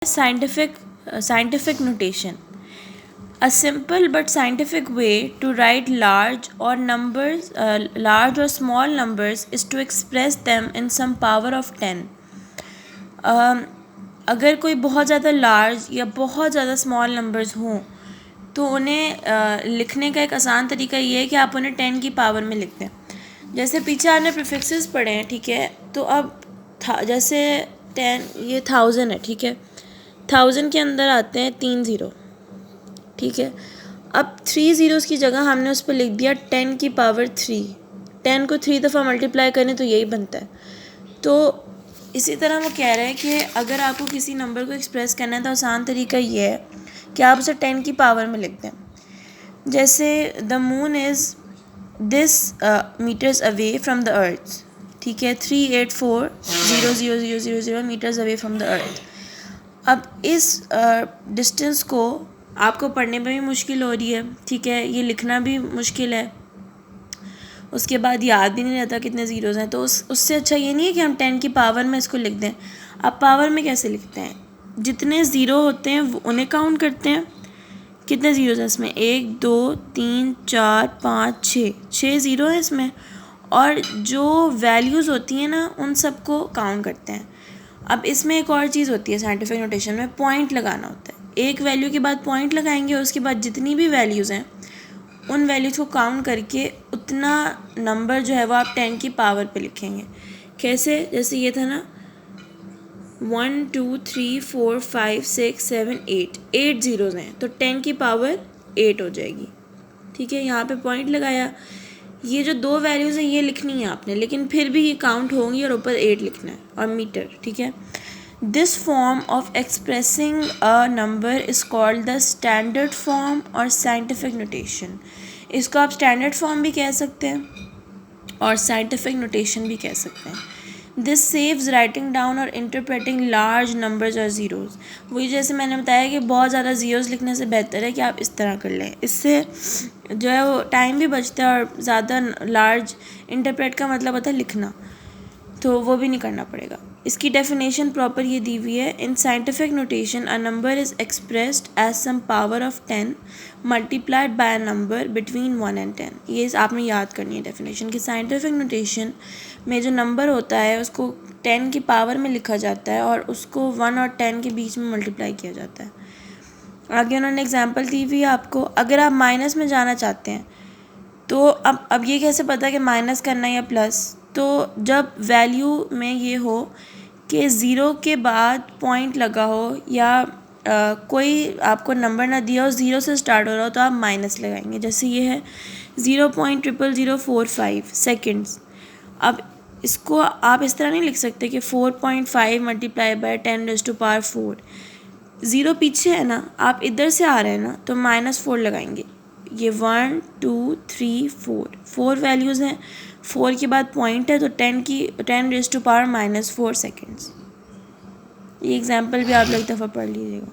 Scientific notation. A simple but scientific way to write large or small numbers is to express them in some power of 10. अगर कोई बहुत ज़्यादा large या बहुत ज़्यादा small numbers हों तो उन्हें लिखने का एक आसान तरीका ये है कि आप उन्हें 10 की पावर में लिखते हैं। जैसे पीछे आपने प्रीफिक्सेस पढ़े हैं, ठीक है, तो अब जैसे 10 ये 1000 है, ठीक है, 1000 के अंदर आते हैं 3 ज़ीरो, ठीक है। अब 3 ज़ीरोज़ की जगह हमने उस पर लिख दिया 10 की पावर 3। 10 को 3 दफ़ा मल्टीप्लाई करें तो यही बनता है। तो इसी तरह वो कह रहे हैं कि अगर आपको किसी नंबर को एक्सप्रेस करना है तो आसान तरीका ये है कि आप उसे 10 की पावर में लिख दें। जैसे the moon is this metres away from the earth, ठीक है, 384,000,000 metres away from the earth. अब इस डिस्टेंस को आपको पढ़ने में भी मुश्किल हो रही है, ठीक है, ये लिखना भी मुश्किल है, उसके बाद याद भी नहीं रहता कितने ज़ीरोज़ हैं, तो उससे अच्छा ये नहीं है कि हम 10 की पावर में इसको लिख दें। अब पावर में कैसे लिखते हैं? जितने ज़ीरो होते हैं उन्हें काउंट करते हैं। कितने ज़ीरोज़ हैं इसमें? 1 2 3 4 5 6 ज़ीरो है इसमें, और जो वैल्यूज़ होती हैं ना उन सबको काउंट करते हैं। अब इसमें एक और चीज़ होती है साइंटिफिक नोटेशन में, पॉइंट लगाना होता है। एक वैल्यू के बाद पॉइंट लगाएंगे, उसके बाद जितनी भी वैल्यूज़ हैं उन वैल्यूज़ को काउंट करके उतना नंबर जो है वो आप 10 की पावर पे लिखेंगे। कैसे? जैसे ये था ना 1 2 3 4 5 6 7 8 ज़ीरोज़ हैं, तो 10 की पावर 8 हो जाएगी, ठीक है। यहाँ पे पॉइंट लगाया, ये जो दो वैल्यूज़ हैं ये लिखनी है आपने, लेकिन फिर भी ये काउंट होंगी और ऊपर 8 लिखना है और मीटर, ठीक है। This form of expressing a number is called the standard form और साइंटिफिक नोटेशन। इसको आप स्टैंडर्ड फॉर्म भी कह सकते हैं और साइंटिफिक नोटेशन भी कह सकते हैं। दिस सेव्स राइटिंग डाउन और इंटरप्रेटिंग लार्ज नंबर्स और ज़ीरोज़। वही जैसे मैंने बताया कि बहुत ज़्यादा ज़ीरोज़ लिखने से बेहतर है कि आप इस तरह कर लें, इससे जो है वो टाइम भी बचता है और ज़्यादा लार्ज इंटरप्रेट का मतलब होता है लिखना, तो वो भी नहीं करना पड़ेगा। इसकी डेफिनेशन प्रॉपर ये दी हुई है, in scientific notation a number is expressed as some power of 10 multiplied by a number between 1 and 10। ये आपने याद करनी है डेफिनेशन कि साइंटिफिक नोटेशन में जो नंबर होता है उसको 10 की पावर में लिखा जाता है और उसको 1 और 10 के बीच में मल्टीप्लाई किया जाता है। आगे उन्होंने एग्जांपल दी हुई है आपको, अगर आप माइनस में जाना चाहते हैं तो अब ये कैसे पता कि माइनस करना है या प्लस? तो जब वैल्यू में ये हो कि ज़ीरो के बाद पॉइंट लगा हो या कोई आपको नंबर ना दिया हो, ज़ीरो से स्टार्ट हो रहा हो, तो आप माइनस लगाएंगे। जैसे ये है 0.0045 सेकेंड्स। अब इसको आप इस तरह नहीं लिख सकते कि 4.5 मल्टीप्लाई बाय 10⁻⁴। ज़ीरो पीछे है ना, आप इधर से आ रहे हैं ना, तो -4 लगाएंगे। ये 1 2 3 4 वैल्यूज़ हैं, 4 के बाद पॉइंट है तो 10⁻⁻⁴ सेकेंड्स। ये एग्जांपल भी आप लोग एक दफ़ा पढ़ लीजिएगा।